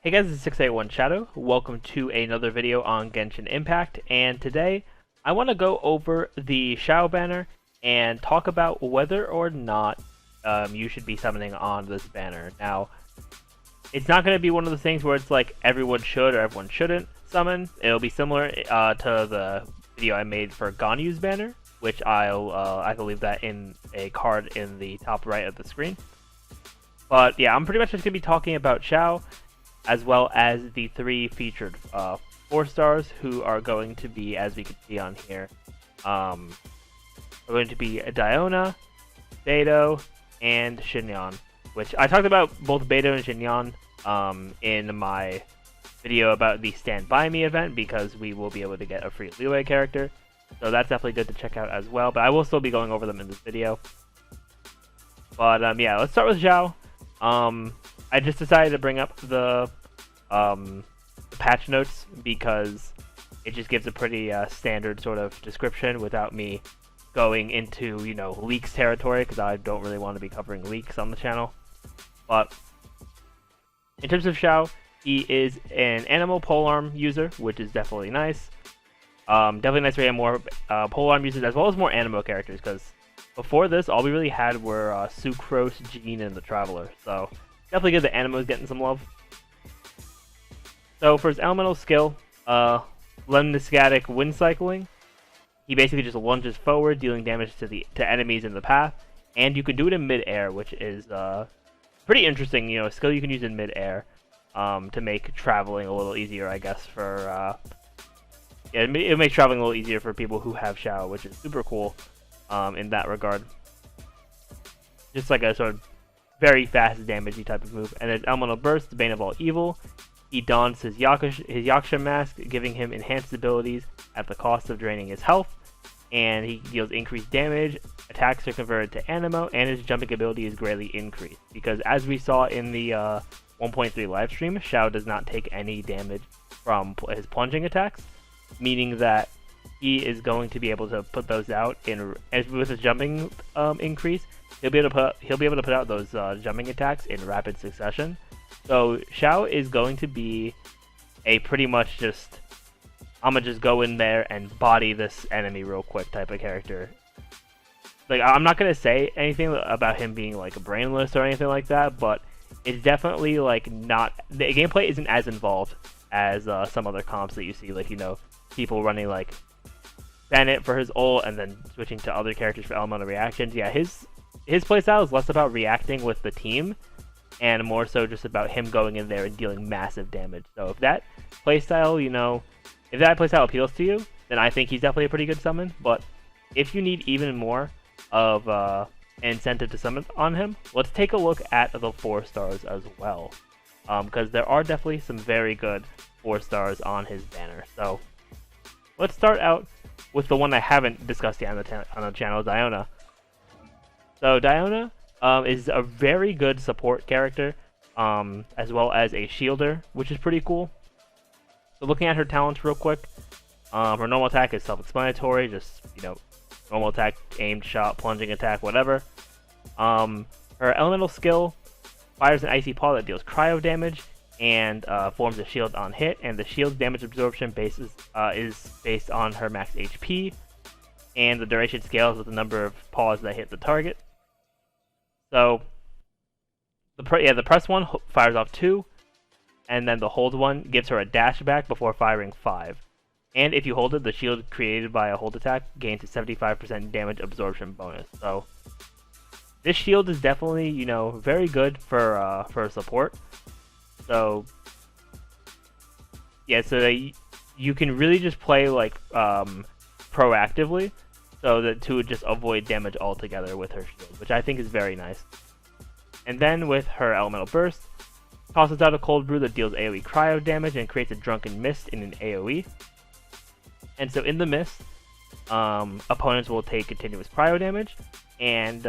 Hey guys, it's 681 Shadow. Welcome to another video on Genshin Impact, and today I want to go over the Xiao banner and talk about whether or not you should be summoning on this banner. Now, it's not going to be one of the things where it's like everyone should or everyone shouldn't summon. It'll be similar to the video I made for Ganyu's banner, which I can leave that in a card in the top right of the screen. But yeah, I'm pretty much just going to be talking about Xiao, as well as the three featured 4 stars who are going to be, as we can see on here, are going to be Diona, Beidou, and Shinyan. Which I talked about both Beidou and Shinyan in my video about the Stand By Me event, because we will be able to get a free leeway character. So that's definitely good to check out as well, but I will still be going over them in this video. But yeah, let's start with Xiao. I just decided to bring up the patch notes because it just gives a pretty standard sort of description without me going into, you know, leaks territory, because I don't really want to be covering leaks on the channel. But in terms of Xiao, he is an animal polearm user, which is definitely nice. Definitely nice to have more polearm users as well as more animo characters, because before this, all we really had were Sucrose, Jean, and the Traveler. So definitely good that Animo's getting some love. So for his elemental skill, Lemniscatic Wind Cycling, he basically just lunges forward, dealing damage to enemies in the path, and you can do it in mid-air, which is pretty interesting. You know, a skill you can use in mid-air to make traveling a little easier, I guess. For yeah, it makes traveling a little easier for people who have Xiao, which is super cool in that regard. Just like a sort of very fast damagey type of move. And then Elemental Burst, the Bane of all evil. He dons his Yaksha mask, giving him enhanced abilities at the cost of draining his health. And he deals increased damage, attacks are converted to Animo, and his jumping ability is greatly increased. Because as we saw in the 1.3 livestream, Xiao does not take any damage from his plunging attacks, meaning that he is going to be able to put those out with his jumping increase. He'll be able to put out those jumping attacks in rapid succession. So Xiao is going to be a pretty much just, I'm gonna just go in there and body this enemy real quick type of character. Like, I'm not gonna say anything about him being like brainless or anything like that, but it's definitely like not, the gameplay isn't as involved as some other comps that you see, like, you know, people running like Bennett for his ult and then switching to other characters for elemental reactions. Yeah, his playstyle is less about reacting with the team and more so just about him going in there and dealing massive damage. So if that playstyle, you know, if that playstyle appeals to you, then I think he's definitely a pretty good summon. But if you need even more of an incentive to summon on him, let's take a look at the 4 stars as well, because there are definitely some very good 4 stars on his banner. So let's start out with the one I haven't discussed yet on the channel, Diona. So Diona is a very good support character, as well as a shielder, which is pretty cool. So looking at her talents real quick, her normal attack is self-explanatory, just, you know, normal attack, aimed shot, plunging attack, whatever. Her elemental skill fires an icy paw that deals cryo damage and forms a shield on hit, and the shield's damage absorption is based on her max HP, and the duration scales with the number of paws that hit the target. So the press one fires off 2, and then the hold one gives her a dash back before firing 5. And if you hold it, the shield created by a hold attack gains a 75% damage absorption bonus. So this shield is definitely, you know, very good for support. So yeah, so you can really just play like proactively, so that to just avoid damage altogether with her shield, which I think is very nice. And then with her elemental burst, tosses out a cold brew that deals AoE cryo damage and creates a drunken mist in an AoE. And so in the mist, opponents will take continuous cryo damage, and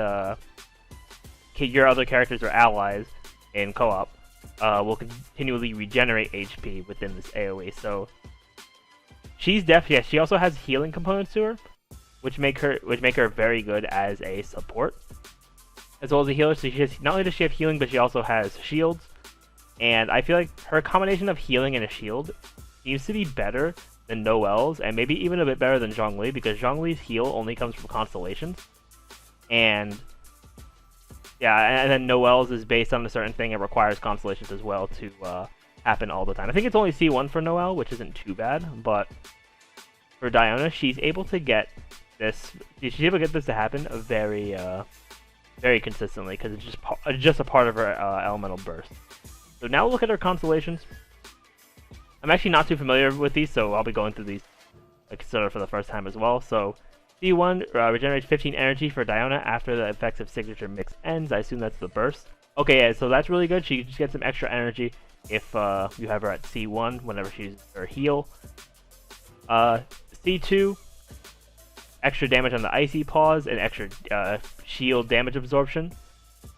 your other characters or allies in co-op will continually regenerate HP within this AoE. So she's yeah, she also has healing components to her, which make her very good as a support, as well as a healer. So she has, not only does she have healing, but she also has shields, And I feel like her combination of healing and a shield seems to be better than Noelle's, and maybe even a bit better than Zhongli, because Zhongli's heal only comes from constellations. And yeah, and then Noelle's is based on a certain thing. It requires constellations as well to happen all the time. I think it's only C1 for Noelle, which isn't too bad, but for Diona, she's able to get this. She's able to get this to happen very, very consistently because it's just a part of her elemental burst. So now look at her constellations. I'm actually not too familiar with these, so I'll be going through these like sort of for the first time as well. So C1 regenerates 15 energy for Diona after the effects of signature mix ends. I assume that's the burst. Okay, yeah, so that's really good. She just gets some extra energy if you have her at C1 whenever she uses her heal. C2, extra damage on the icy paws and extra shield damage absorption.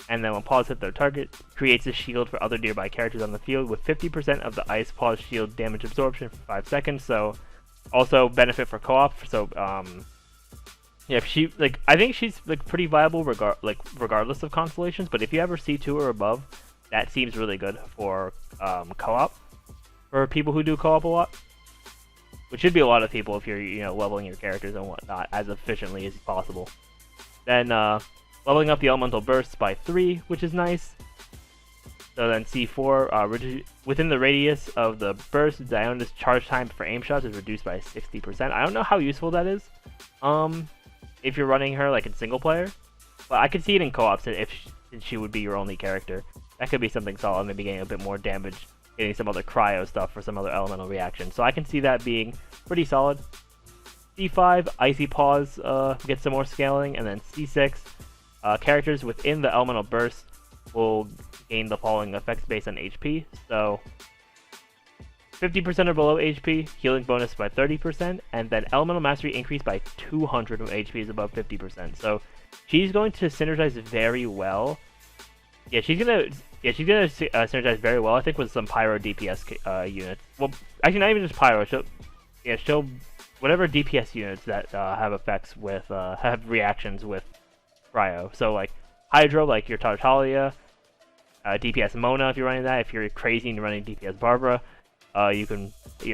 And then when paws hit their target, creates a shield for other nearby characters on the field with 50% of the ice paws shield damage absorption for 5 seconds. So also benefit for co-op. So yeah, if she I think she's like pretty viable regardless of constellations. But if you have her C2 or above, that seems really good for co-op for people who do co-op a lot, which should be a lot of people if you're leveling your characters and whatnot as efficiently as possible. Then leveling up the elemental bursts by 3, which is nice. So then C4, within the radius of the burst, Diona's charge time for aim shots is reduced by 60%. I don't know how useful that is, if you're running her like in single player, but I could see it in co-op since she would be your only character. That could be something solid, maybe getting a bit more damage, getting some other cryo stuff for some other elemental reaction. So I can see that being pretty solid. C5, Icy Paws gets some more scaling, and then C6, characters within the elemental burst will gain the following effects based on HP. So 50% or below HP, healing bonus by 30%, and then elemental mastery increase by 200 when HP is above 50%. So she's going to synergize very well. Yeah, she's gonna synergize very well, I think, with some pyro DPS units. Well, actually, not even just pyro. She'll whatever DPS units that have effects with have reactions with cryo. So like Hydro, like your Tartaglia, DPS Mona if you're running that. If you're crazy and you're running DPS Barbara, you can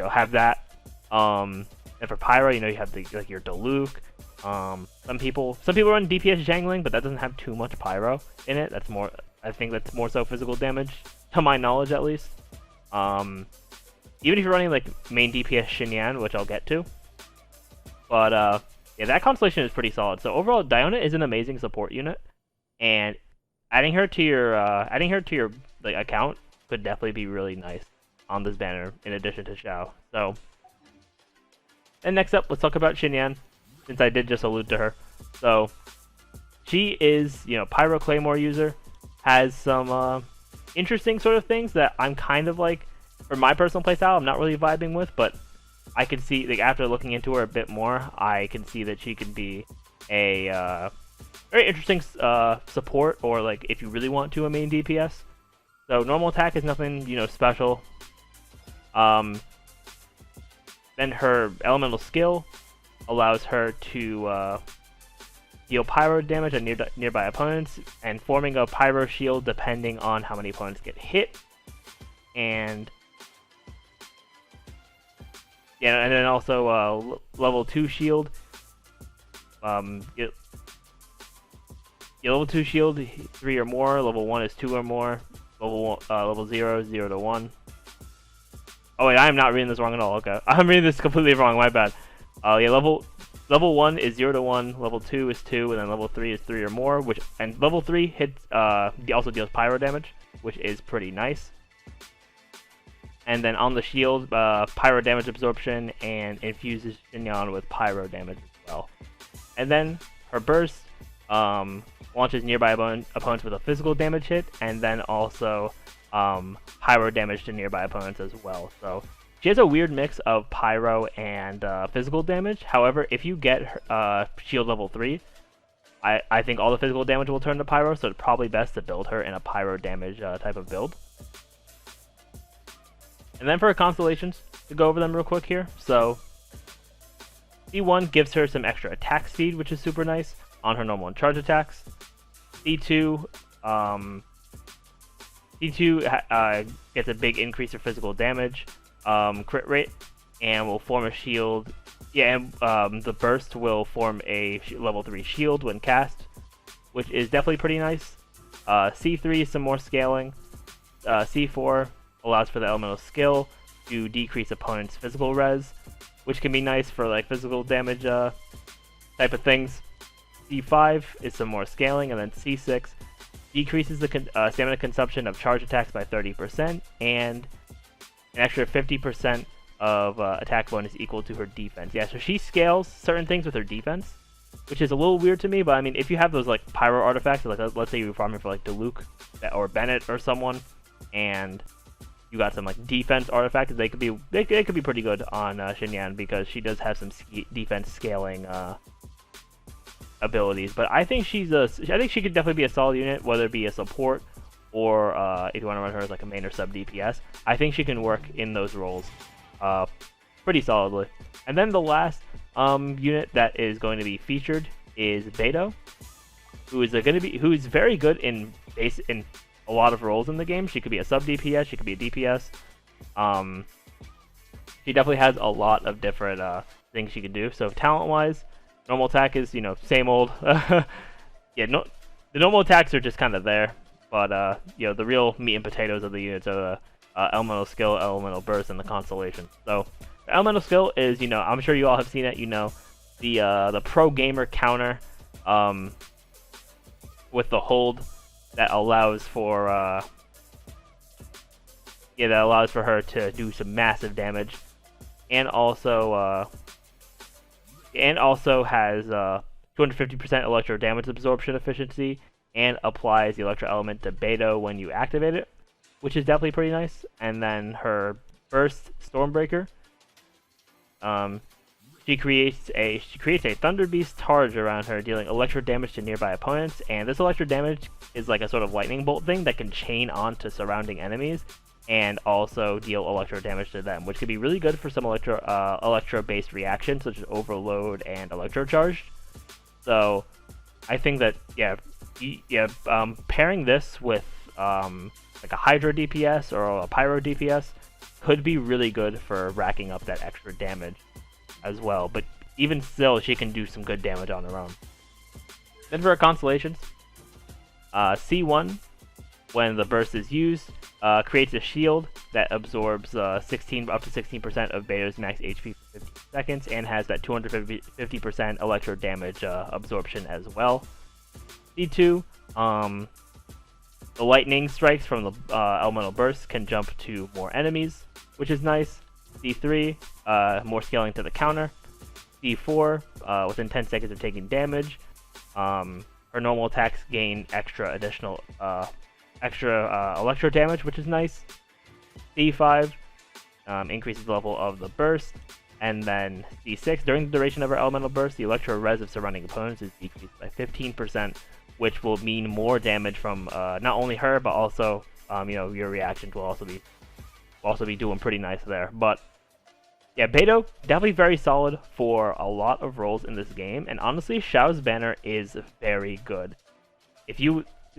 have that. And for pyro, you have your Diluc. Some people run DPS Jangling, but that doesn't have too much pyro in it. I think that's more so physical damage, to my knowledge at least. Even if you're running like main DPS Shinyan, which I'll get to. But yeah, that constellation is pretty solid. So overall, Diona is an amazing support unit, and adding her to your account could definitely be really nice on this banner, in addition to Xiao. So, and next up, let's talk about Shinyan, since I did just allude to her. So, she is, Pyro Claymore user, has some interesting sort of things that I'm kind of like, for my personal playstyle, I'm not really vibing with, but I can see, after looking into her a bit more, I can see that she can be a very interesting support, or if you really want to, a main DPS. So normal attack is nothing, special. Then her elemental skill allows her to deal pyro damage on nearby opponents, and forming a pyro shield depending on how many opponents get hit. And yeah, and then also level 2 shield. Level 2 shield 3 or more. Level 1 is 2 or more. Level 0 is 0 to 1. Oh wait, I am not reading this wrong at all. Okay, I'm reading this completely wrong. My bad. Yeah, level 1 is 0 to 1. Level 2 is 2, and then level 3 is 3 or more. And level 3 hits also deals pyro damage, which is pretty nice. And then on the shield, pyro damage absorption, and infuses Shinyan with pyro damage as well. And then her burst launches nearby opponents with a physical damage hit, and then also pyro damage to nearby opponents as well. So she has a weird mix of pyro and physical damage. However, if you get shield level 3, I think all the physical damage will turn to pyro, so it's probably best to build her in a pyro damage type of build. And then for her constellations, to go over them real quick here. So C1 gives her some extra attack speed, which is super nice on her normal and charge attacks. C2 C2 gets a big increase of physical damage, crit rate, and will form a shield. Yeah, and the burst will form a level 3 shield when cast, which is definitely pretty nice. C3 is some more scaling. C4 allows for the elemental skill to decrease opponent's physical res, which can be nice for like physical damage type of things. C5 is some more scaling, and then C6 decreases the stamina consumption of charge attacks by 30%, and an extra 50% of attack bonus equal to her defense. Yeah, so she scales certain things with her defense, which is a little weird to me, but I mean, if you have those like pyro artifacts, like let's say you're farming for like Diluc or Bennett or someone, and you got some like defense artifacts, they could be pretty good on Shinyan, because she does have some defense scaling abilities. But I think she could definitely be a solid unit, whether it be a support or if you want to run her as like a main or sub DPS. I think she can work in those roles pretty solidly. And then the last unit that is going to be featured is Beidou, who is very good in a lot of roles in the game. She could be a sub DPS, she could be a DPS. She definitely has a lot of different things she can do. So talent wise, normal attack is, you know, same old. Yeah, no, the normal attacks are just kind of there, but you know, the real meat and potatoes of the units are the elemental skill, elemental burst, and the constellation. So the elemental skill is, you know, I'm sure you all have seen it. You know, the pro gamer counter with the hold that allows for her to do some massive damage, and also has 250% electro damage absorption efficiency, and applies the electro element to Beidou when you activate it, which is definitely pretty nice. And then her burst Stormbreaker, she creates a Thunder Beast charge around her, dealing electro damage to nearby opponents. And this electro damage is like a sort of lightning bolt thing that can chain onto surrounding enemies and also deal electro damage to them, which could be really good for some electro-based reactions such as Overload and Electro Charge. So I think that pairing this with like a Hydra DPS or a Pyro DPS could be really good for racking up that extra damage as well. But even still, she can do some good damage on her own. Then for her constellations, C1, when the burst is used, creates a shield that absorbs up to 16% of Beidou's max HP for 15 seconds, and has that 250% electro damage absorption as well. C2, the lightning strikes from the elemental burst can jump to more enemies, which is nice. C3, more scaling to the counter. C4, within 10 seconds of taking damage, her normal attacks gain extra electro damage, which is nice. C5 increases the level of the burst, and then C6, during the duration of her elemental burst, the electro res of surrounding opponents is decreased by 15%, which will mean more damage from not only her, but also you know, your reactions will also be doing pretty nice there. But yeah, Beidou definitely very solid for a lot of roles in this game, and honestly, Xiao's banner is very good.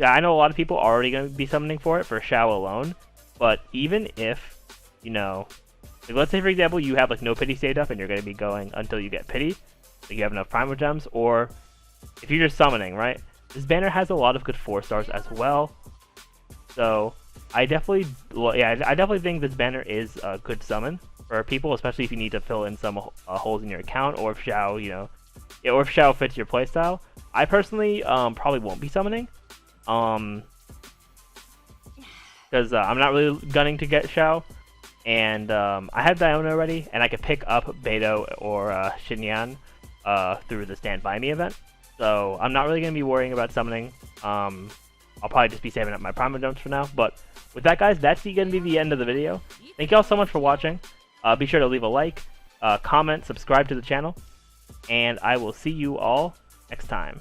I know a lot of people are already going to be summoning for it for Xiao alone, but even if, you know, like let's say for example you have like no pity saved up and you're going to be going until you get pity, like you have enough primal gems, or if you're just summoning, right? This banner has a lot of good 4-stars as well, so I definitely think this banner is a good summon for people, especially if you need to fill in some holes in your account, or if Xiao, you know, or if Xiao fits your playstyle. I personally probably won't be summoning, because I'm not really gunning to get Xiao, and I have Diona already, and I could pick up Beidou or Shinyan through the Stand By Me event, so I'm not really going to be worrying about summoning. I'll probably just be saving up my primal gems for now. But with that, guys, that's going to be the end of the video. Thank you all so much for watching. Be sure to leave a like, comment, subscribe to the channel, and I will see you all next time.